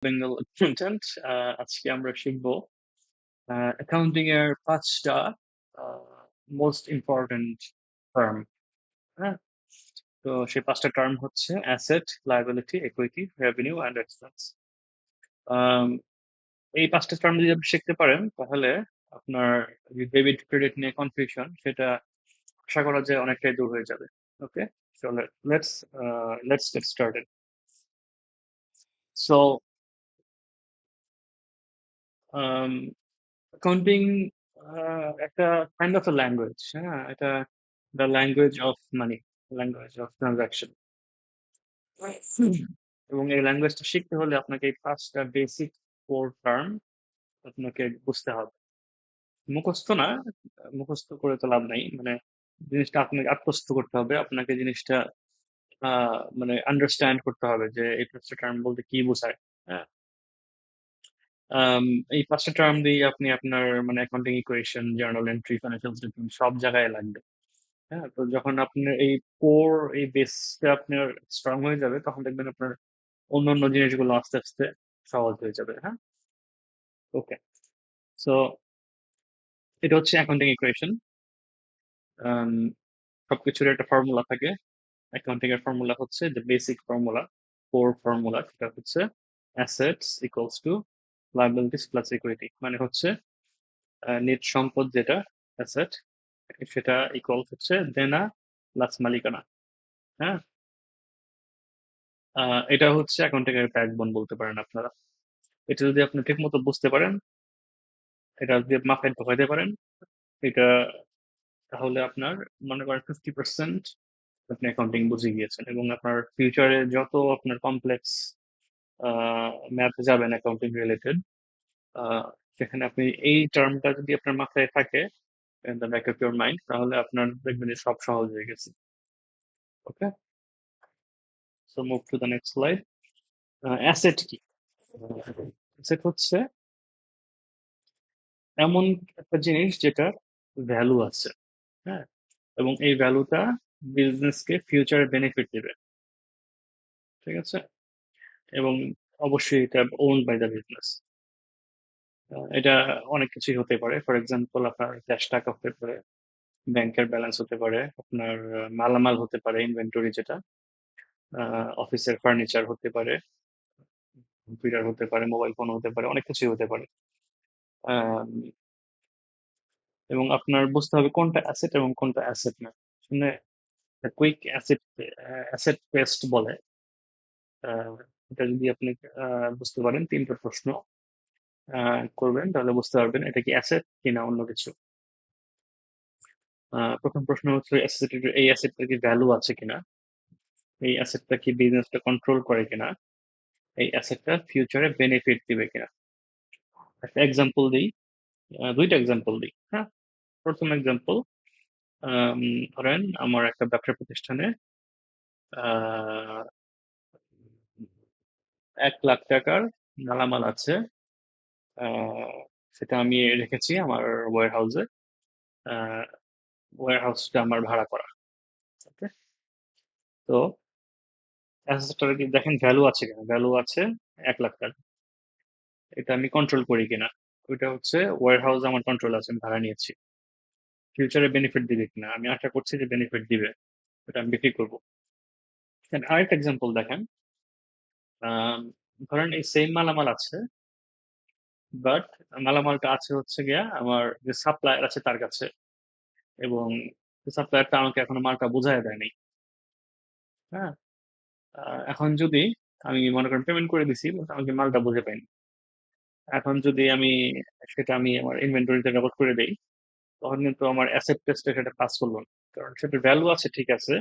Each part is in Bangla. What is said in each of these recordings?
বেঙ্গল অ্যাকাউন্ট্যান্ট। আজকে আমরা শিখবো অ্যাকাউন্টিং এর ৫ টা আ মোস্ট ইম্পোর্টেন্ট টার্ম। হ্যাঁ? তো সেই ৫ টা টার্ম হচ্ছে asset, liability, equity, revenue and expense. আম এই ৫ টা টার্ম যদি আপনি শিখতে পারেন তাহলে আপনার যে ডেবিট ক্রেডিট নিয়ে কনফিউশন সেটা আশা করা যায় অনেকটাই দূর হয়ে যাবে। Okay? So let's let's get started. So um accounting একটা কাইন্ড অফ a ল্যাঙ্গুয়েজ, হ্যাঁ? এটা the language of money, language of transaction. এবং এই ল্যাঙ্গুয়েজটা শিখতে হলে আপনাকে এই ৫ টা বেসিক কোর টার্ম আপনাকে বুঝতে হবে। মুখস্থ না, মুখস্থ করে তো লাভ নাই। মানে জিনিসটা আপনাকে আত্মস্থ করতে হবে। আপনাকে জিনিসটা আ মানে আন্ডারস্ট্যান্ড করতে হবে যে এই ৫ টা টার্ম বলতে কি বোঝায়, হ্যাঁ? আম এই ৫ টা টার্ম দিয়ে আপনি আপনার মানে accounting equation, journal entry, financial statement সব জায়গায় লাগবে। হ্যাঁ? তো যখন আপনার এই কোর এই বেসটা আপনার স্ট্রং হয়ে যাবে তখন দেখবেন আপনার অন্যান্য জিনিসগুলো আস্তে, আস্তে সহজ হয়ে যাবে। হ্যাঁ? ওকে। সো এটা হচ্ছে অ্যাকাউন্টিং ইকুয়েশন। আম সবকিছুর একটা ফর্মুলা থাকে। অ্যাকাউন্টিং এর ফর্মুলা হচ্ছে যে বেসিক ফর্মুলা, কোর ফর্মুলা সেটা হচ্ছে assets equals to liabilities plus equity. মানে হচ্ছে নিট সম্পদ যেটা অ্যাসেট সেটা ইকুয়ালস হচ্ছে দেনা প্লাস মালিকানা। হ্যাঁ? আ এটা হচ্ছে অ্যাকাউন্টিং এর ব্যাকবোন বলতে পারেন আপনারা। এটা যদি আপনি ঠিকমতো বুঝতে পারেন, এটা যদি মাথায় ঢোকাইতে পারেন, এটা তাহলে আপনার মনে করেন 50% আপনি অ্যাকাউন্টিং বুঝে গিয়েছেন এবং আপনার ফিউচারে যত আপনার কমপ্লেক্স আ ম্যাথ যাবেন অ্যাকাউন্টিং রিলেটেড আ সেখানে আপনি এই টার্মটা যদি আপনার মাথায় থাকে in the back of your mind তাহলে আপনার দেখবেন যে সব সহজ হয়ে গেছে। Okay? So move to the next slide. Asset কি? অ্যাসেট হচ্ছে এমন একটা জিনিস যেটার ভ্যালু আছে। হ্যাঁ? এবং এই ভ্যালুটা বিজনেসকে ফিউচারে বেনিফিট দিবে। ঠিক আছে? এবং অবশ্যই এটা owned by the business. এটা অনেক কিছুই হতে পারে। ফর এক্সাম্পল আপনার ক্যাশ টাকা হতে পারে, ব্যাংকের ব্যালেন্স হতে পারে, আপনার মালামাল হতে পারে, ইনভেন্টরি যেটা, আ অফিসের ফার্নিচার হতে পারে, কম্পিউটার হতে পারে, মোবাইল ফোন হতে পারে, অনেক কিছুই হতে পারে। আম এবং আপনার বুঝতে হবে কোনটা অ্যাসেট এবং কোনটা অ্যাসেট না। শুনে কুইক অ্যাসেট টেস্ট বলে। আ এটা যদি আপনি আ বুঝতে পারেন ৩ টা প্রশ্ন আ করবেন তাহলে বুঝতে পারবেন এটা কি অ্যাসেট কিনা অন্য কিছু। ১ম প্রশ্ন হচ্ছে এই অ্যাসেটটার কি ভ্যালু আছে কিনা? এই অ্যাসেটটা কি বিজনেসটা কন্ট্রোল করে কিনা? এই অ্যাসেটটা ফিউচারে বেনিফিট দিবে কিনা? একটা এক্সাম্পল দেই, ২ টা এক্সাম্পল দেই। হ্যাঁ? ১ম এক্সাম্পল আম ধরেন আমার একটা ব্যবসা প্রতিষ্ঠানে আ ৳১,০০,০০০ র মালামাল আছে। আ সেটা আমি রেখেছি আমার ওয়্যারহাউসে। আ ওয়্যারহাউসটা আমার ভাড়া করা। ওকে? তো অ্যাসেটটার কি দেখেন ভ্যালু আছে কিনা? ভ্যালু আছে ৳১,০০,০০০। এটা আমি কন্ট্রোল করি কিনা? ওইটা হচ্ছে ওয়্যারহাউস আমার কন্ট্রোলে আছে, আমি ভাড়া নিয়েছি। ফিউচারে বেনিফিট দিবে কিনা? আমি আশা করছি যে বেনিফিট দিবে। এটা আমি বিক্রি করব। দেন আরেকটা এক্সাম্পল দেখেন। আম ধরেন এই সেইম মালামাল আছে, বাট মালামালটা আছে হচ্ছে গিয়া আমার যে সাপ্লায়ার আছে তার কাছে এবং সাপ্লায়ারটা আমাকে এখনো মালটা বুঝাইয়া দেয় নাই। হ্যাঁ? আ এখন যদি আমি মনে করেন পেমেন্ট করে দিছি, বাট আমাকে মালটা বুঝে পাইনি। এখন যদি সেটা আমি আমার ইনভেন্টরিতে রেকর্ড করে দেই, তখন কিন্তু আমার অ্যাসেট টেস্টে সেটা পাস করল না। কারণ সেটার ভ্যালু আছে ঠিক আছে,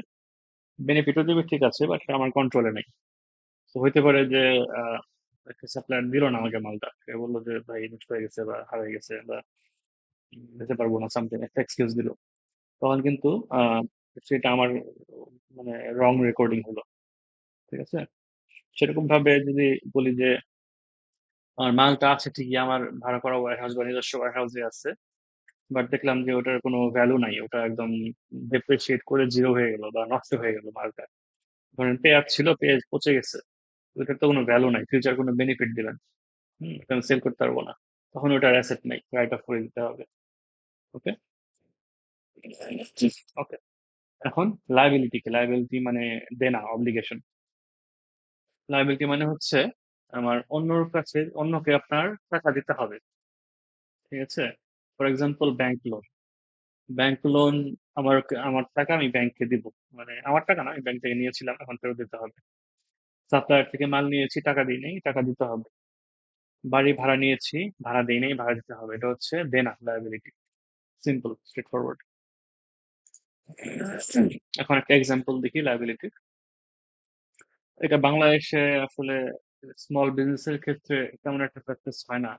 বেনিফিটও দিবে ঠিক আছে, বাট সেটা আমার কন্ট্রোলে নাই। তো হইতে পারে যে আ একটা সাপ্লায়ার দিল না আমাকে মালটা। সে বলল যে, "ভাই নষ্ট হয়ে গেছে বা হারায় গেছে বা দিতে পারব না" সামথিং একটা এক্সকিউজ দিল। তখন কিন্তু আ সেটা আমার মানে রং রেকর্ডিং হলো। ঠিক আছে? সেরকমভাবে যদি বলি যে আমার মালটা আছে ঠিকই আমার ভাড়া করা ওয়্যারহাউস বা নিজস্ব ওয়্যারহাউসে আছে। বাট দেখলাম যে ওটার কোনো ভ্যালু নাই। ওটা একদম ডেপ্রিসিয়েট করে 0 হয়ে গেল বা নষ্ট হয়ে গেল মালটা। ধরেন পেঁয়াজ ছিল, পেঁয়াজ পচে গেছে। ওটার তো কোনো ভ্যালু নাই, ফিউচার কোনো বেনিফিট দিবেন, ওটা আমি সেল করতে পারবো না, তখন ওটার অ্যাসেট নাই, রাইট অফ করে দিতে হবে। ওকে, ওকে। এখন লায়াবিলিটি কি? লায়াবিলিটি মানে দেনা, অব্লিগেশন। লায়াবিলিটি মানে হচ্ছে আমার অন্যর কাছে, অন্যকে আপনার টাকা দিতে হবে, ঠিক আছে? For example bank loan. Bank loan, আমার আমার টাকা আমি ব্যাংককে দিব, মানে আমার টাকা না, আমি ব্যাংক থেকে নিয়েছিলাম, এখন ফেরত দিতে হবে। সাপ্লায়ার থেকে মাল নিয়েছি, টাকা দিই নাই, টাকা দিতে হবে। বাড়ি ভাড়া নিয়েছি, ভাড়া দিই নাই, ভাড়া দিতে হবে। এটা হচ্ছে দেনা, লায়াবিলিটি। Simple, straight forward. এখন একটা এক্সাম্পল দেখি লায়াবিলিটি। এটা বাংলাদেশে আসলে স্মল বিজনেসের ক্ষেত্রে তেমন একটা প্র্যাকটিস হয় না।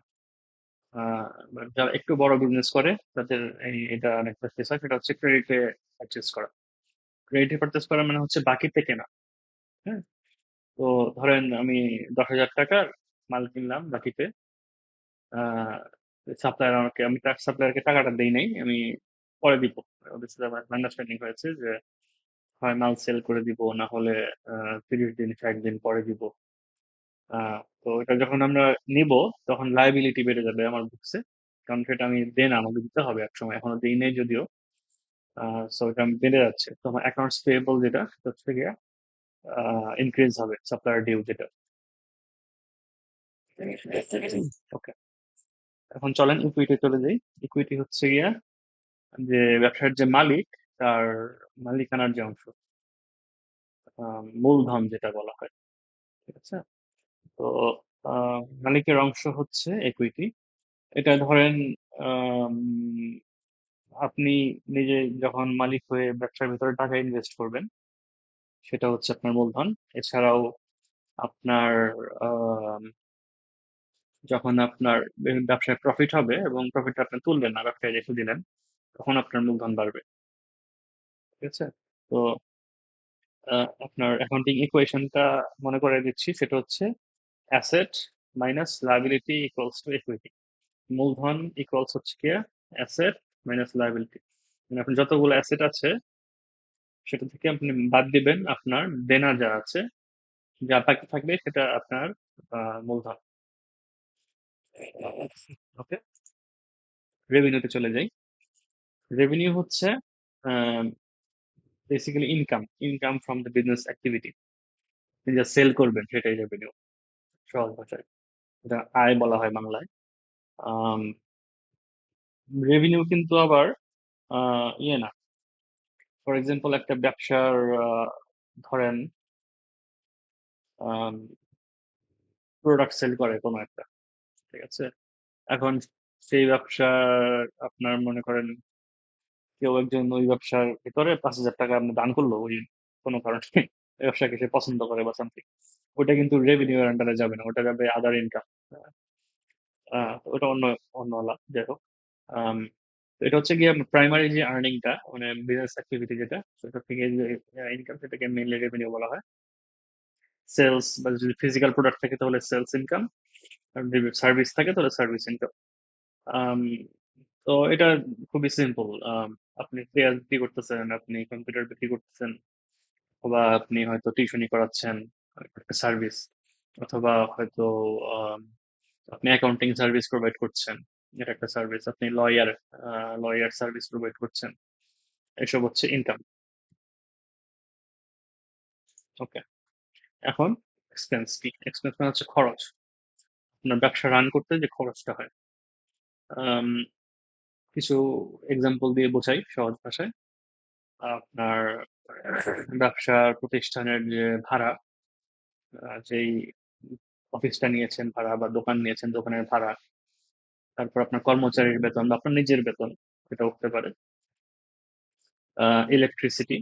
but যারা একটু বড় বিজনেস করে তাদের এটা অনেক প্র্যাকটিস হয়, সেটা হচ্ছে ক্রেডিটে পারচেস করা। ক্রেডিটে পারচেস করা মানে হচ্ছে বাকিতে কেনা। হ্যাঁ, তো ধরেন আমি 10,000 টাকার মাল কিনলাম বাকিতে। সাপ্লায়ার আমাকে, আমি সাপ্লায়ারকে টাকাটা দেই নাই, আমি পরে দিব। ওদের সাথে আমার আন্ডারস্ট্যান্ডিং হয়েছে যে হয় মাল সেল করে দিব, না হলে 30 দিন 60 দিন পরে দিব। তো এটা যখন আমরা নিব, তখন লাইবিলিটি বেড়ে যাবে আমার বুকসে, কারণ সেটা আমি দেন আমাকে দিতে হবে এক সময়, এখনো দিই নাই যদিও। সো এটা আমি বেড়ে যাচ্ছে, তো আমার অ্যাকাউন্টস পেয়েবল যেটা, সেটা হচ্ছে গিয়ে ইনক্রিজ হবে, সাপ্লায়ার ডিউ যেটা। ওকে, এখন চলেন ইকুইটি চলে যাই। ইকুইটি হচ্ছে গিয়া যে ব্যবসার যে মালিক, তার মালিকানার যে অংশ, মূলধন যেটা বলা হয়, ঠিক আছে? তো মালিকের অংশ হচ্ছে ইকুইটি। এটা ধরেন আম, আপনি নিজে যখন মালিক হয়ে ব্যবসার ভিতরে টাকা ইনভেস্ট করবেন, সেটা হচ্ছে আপনার মূলধন। এছাড়াও আপনার আম, যখন আপনার ব্যবসায় প্রফিট হবে এবং প্রফিট আপনি তুলবেন না, ব্যবসায় রেখে দিলেন, তখন আপনার মূলধন বাড়বে, ঠিক আছে? তো আপনার অ্যাকাউন্টিং ইকুয়েশনটা মনে করে দিচ্ছি, সেটা হচ্ছে asset minus liability equals to equity. মূলধন ইকুয়ালস হচ্ছে কি অ্যাসেট মাইনাস লায়াবিলিটি। মানে আপনার যতগুলো অ্যাসেট আছে সেটা থেকে আপনি বাদ দিবেন আপনার দেনা যা আছে, যা বাকি থাকবে সেটা আপনার মূলধন। ওকে, রেভিনিউতে চলে যাই। রেভিনিউ হচ্ছে basically income, income from the business activity. আপনি যা সেল করবেন সেটাই রেভিনিউ, সহজ ভাষায়। এটা আয় বলা হয় বাংলায়। রেভিনিউ কিন্তু আবার ইয়ে না। ফর এক্সাম্পল একটা ব্যবসার ধরেন প্রোডাক্ট সেল করে কোনো একটা, ঠিক আছে? এখন সেই ব্যবসার আপনার মনে করেন কেউ একজন ওই ব্যবসার ভিতরে 5,000 টাকা আপনি দান করলো, ওই কোনো কারণে ওই ব্যবসাকে সে পছন্দ করে বা সামথিং, ওটা কিন্তু রেভিনিউ এর আন্ডারে যাবে না, ওটা যাবে আদার ইনকাম। ওটা অন্য অন্য আলাপ, যাই হোক। আম, তো এটা হচ্ছে গিয়ে প্রাইমারি যে আর্নিংটা, মানে বিজনেস অ্যাক্টিভিটি যেটা, সেটা থেকে যে ইনকাম, সেটাকে মেইনলি রেভিনিউ বলা হয়। সেলস বা যদি ফিজিক্যাল প্রোডাক্ট থাকে তাহলে সেলস ইনকাম, আর যদি সার্ভিস থাকে তাহলে সার্ভিস ইনকাম। আম, তো এটা খুবই সিম্পল। আপনি পেঁয়াজ বিক্রি করতেছেন, আপনি কম্পিউটার বিক্রি করতেছেন, অথবা আপনি হয়তো টিউশনি করাচ্ছেন, একটা সার্ভিস। অথবা হয়তো আম, আপনি অ্যাকাউন্টিং সার্ভিস প্রোভাইড করছেন, এটা একটা সার্ভিস। আপনি লয়ার সার্ভিস প্রোভাইড করছেন, এসব হচ্ছে ইনকাম। ওকে, এখন এক্সপেন্স কি? এক্সপেন্স মানে হচ্ছে খরচ, আপনার ব্যবসা রান করতে যে খরচটা হয়। আম, কিছু এক্সাম্পল দিয়ে বোঝাই সহজ ভাষায়। আপনার ব্যবসার প্রতিষ্ঠানের যে ভাড়া, যেই অফিসটা নিয়েছেন ভাড়া বা দোকান নিয়েছেন, দোকানের ভাড়া। তারপর আপনার কর্মচারীর বেতন বা আপনার নিজের বেতন, এটা উঠতে পারে। Electricity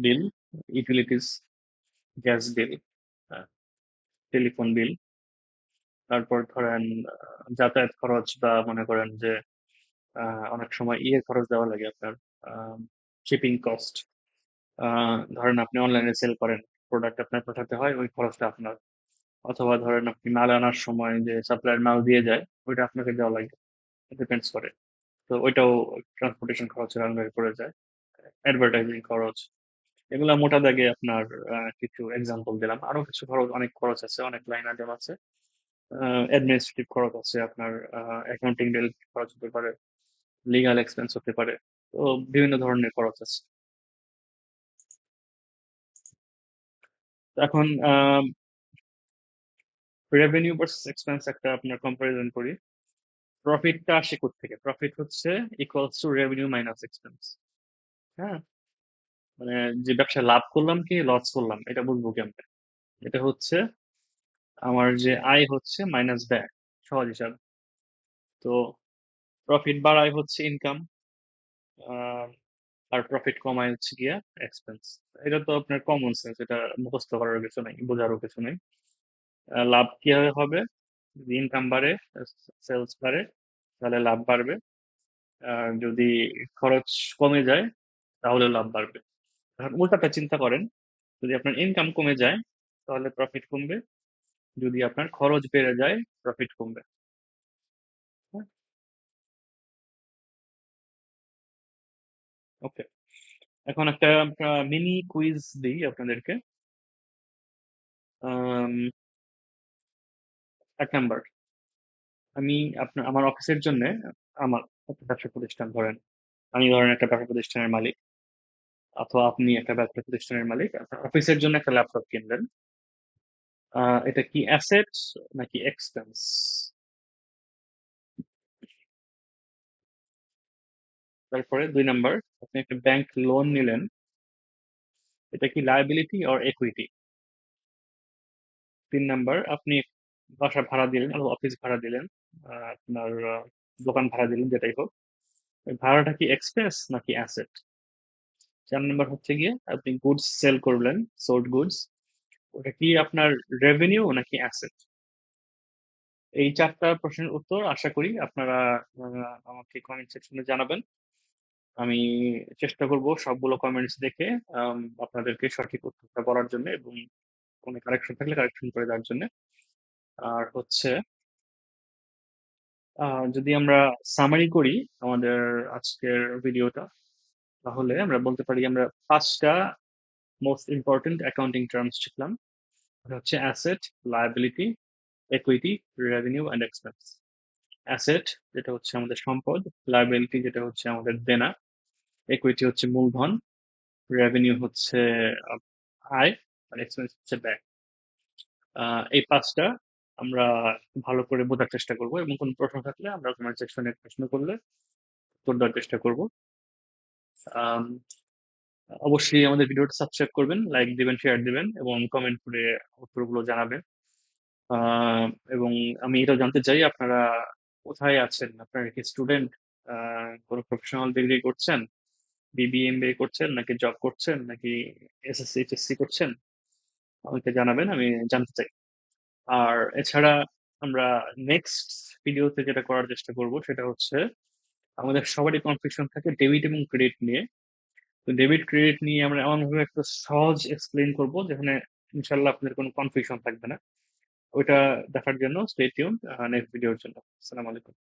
bill, utilities, gas bill, telephone bill. তারপর ধরেন যাতায়াত খরচ, বা মনে করেন যে অনেক সময় খরচ দেওয়া লাগে আপনার, শিপিং কস্ট। ধরেন আপনি অনলাইনে সেল করেন, প্রোডাক্ট আপনার পাঠাতে হয়, ওই খরচটা আপনার। অথবা ধরেন আপনি মাল আনার সময় যে সাপ্লায়ার মাল দিয়ে যায়, ওইটা আপনাকে দেওয়া লাগে, ডিপেন্ডস করে। তো ওইটাও ট্রান্সপোর্টেশন খরচের আন্ডারে পড়ে যায়। অ্যাডভার্টাইজিং খরচ, এগুলা মোটা দাগে আপনার কিছু এক্সাম্পল দিলাম। আরো কিছু খরচ, অনেক খরচ আছে, অনেক লাইন আইটেম আছে। অ্যাডমিনিস্ট্রেটিভ খরচ আছে আপনার, অ্যাকাউন্টিং রিলেটেড খরচ হতে পারে, লিগ্যাল এক্সপেন্স হতে পারে। তো বিভিন্ন ধরনের খরচ আছে। তো এখন রেভিনিউ ভার্সেস এক্সপেন্স একটা আপনার কম্পারিজন করি। প্রফিটটা আসে কোত্থেকে? প্রফিট হচ্ছে equals to revenue minus expense. হ্যাঁ, মানে যে ব্যবসায় লাভ করলাম কি লস করলাম এটা বুঝবো কেমনে? এটা হচ্ছে আমার যে আয় হচ্ছে মাইনাস ব্যয়, সহজ হিসাব। তো প্রফিট বাড়ায় হচ্ছে ইনকাম, আর প্রফিট কমায় হচ্ছে গিয়া এক্সপেন্স। এটা তো আপনার কমন সেন্স, এটা মুখস্থ করার কিছু নাই, বোঝারও কিছু নাই। লাভ কিভাবে হবে? যদি ইনকাম বাড়ে, সেলস বাড়ে, তাহলে লাভ বাড়বে। আর যদি খরচ কমে যায় তাহলে লাভ বাড়বে। এখন উল্টাটা চিন্তা করেন, যদি আপনার ইনকাম কমে যায় তাহলে প্রফিট কমবে, যদি আপনার খরচ বেড়ে যায় প্রফিট কমবে। ওকে, এখন একটা মিনি কুইজ দিই আপনাদেরকে। আম, 1 নাম্বার, আমি আমার অফিসের জন্য, আমার একটা ব্যবসা প্রতিষ্ঠান ধরেন, আমি ধরেন একটা ব্যবসা প্রতিষ্ঠানের মালিক, অথবা আপনি একটা ব্যবসা প্রতিষ্ঠানের মালিক, আপনার অফিসের জন্য একটা ল্যাপটপ কিনলেন। এটা কি অ্যাসেট নাকি এক্সপেন্স? তারপরে 2 নাম্বার, আপনি একটা ব্যাংক লোন নিলেন, এটা কি লায়াবিলিটি অর একুইটি? 3 নাম্বার, আপনি বাসা ভাড়া দিলেন অথবা অফিস ভাড়া দিলেন, আপনার দোকান ভাড়া দিলেন, যেটাই হোক, ওই ভাড়াটা কি এক্সপেন্স নাকি অ্যাসেট? 4 নাম্বার হচ্ছে গিয়ে আপনি গুডস সেল করলেন, সোল্ড গুডস, ওটা কি আপনার রেভিনিউ নাকি অ্যাসেট? এই 4টা প্রশ্নের উত্তর আশা করি আপনারা আমাকে কমেন্ট সেকশনে জানাবেন। আমি চেষ্টা করব সবগুলো কমেন্টস দেখে আপনাদেরকে সঠিক উত্তরটা বলার জন্য, এবং কোনো কারেকশন থাকলে কারেকশন করে দেওয়ার জন্য। আর হচ্ছে যদি আমরা সামারি করি আমাদের আজকের ভিডিওটা, তাহলে আমরা বলতে পারি আমরা 5টা মোস্ট ইম্পর্টেন্ট অ্যাকাউন্টিং টার্মস শিখলাম। এটা হচ্ছে asset, liability, equity, revenue and expense. Asset যেটা হচ্ছে আমাদের সম্পদ, লায়াবিলিটি যেটা হচ্ছে আমাদের দেনা, equity হচ্ছে মূলধন, রেভিনিউ হচ্ছে আহ, আয়, আর এক্সপেন্স হচ্ছে ব্যয়। এই 5টা আমরা ভালো করে বোঝার চেষ্টা করব, এবং কোনো প্রশ্ন থাকলে আমরা কমেন্ট সেকশনে প্রশ্ন করলে উত্তর দেওয়ার চেষ্টা করব। আম, অবশ্যই আমাদের ভিডিওটা সাবস্ক্রাইব করবেন, লাইক দিবেন, শেয়ার দিবেন, এবং কমেন্ট করে উত্তরগুলো জানাবেন। আহ, এবং আমি এটা জানতে চাই আপনারা কোথায় আছেন, আপনারা কি স্টুডেন্ট, কোনো প্রফেশনাল ডিগ্রি করছেন, বিবিএ এমবিএ করছেন, নাকি জব করছেন, নাকি এসএসসি এইচএসসি করছেন? আমাকে জানাবেন, আমি জানতে চাই। আর এছাড়া আমরা নেক্সট ভিডিওতে যেটা করার চেষ্টা করব সেটা হচ্ছে, আমাদের সবারই কনফিউশন থাকে ডেবিট এবং ক্রেডিট নিয়ে। তো ডেবিট ক্রেডিট নিয়ে আমরা এমনভাবে একটা সহজ এক্সপ্লেইন করব যেখানে ইনশাল্লাহ আপনাদের কোনো কনফিউশন থাকবে না। ওইটা দেখার জন্য স্টে টিউন নেক্সট ভিডিওর জন্য। আসসালামু আলাইকুম।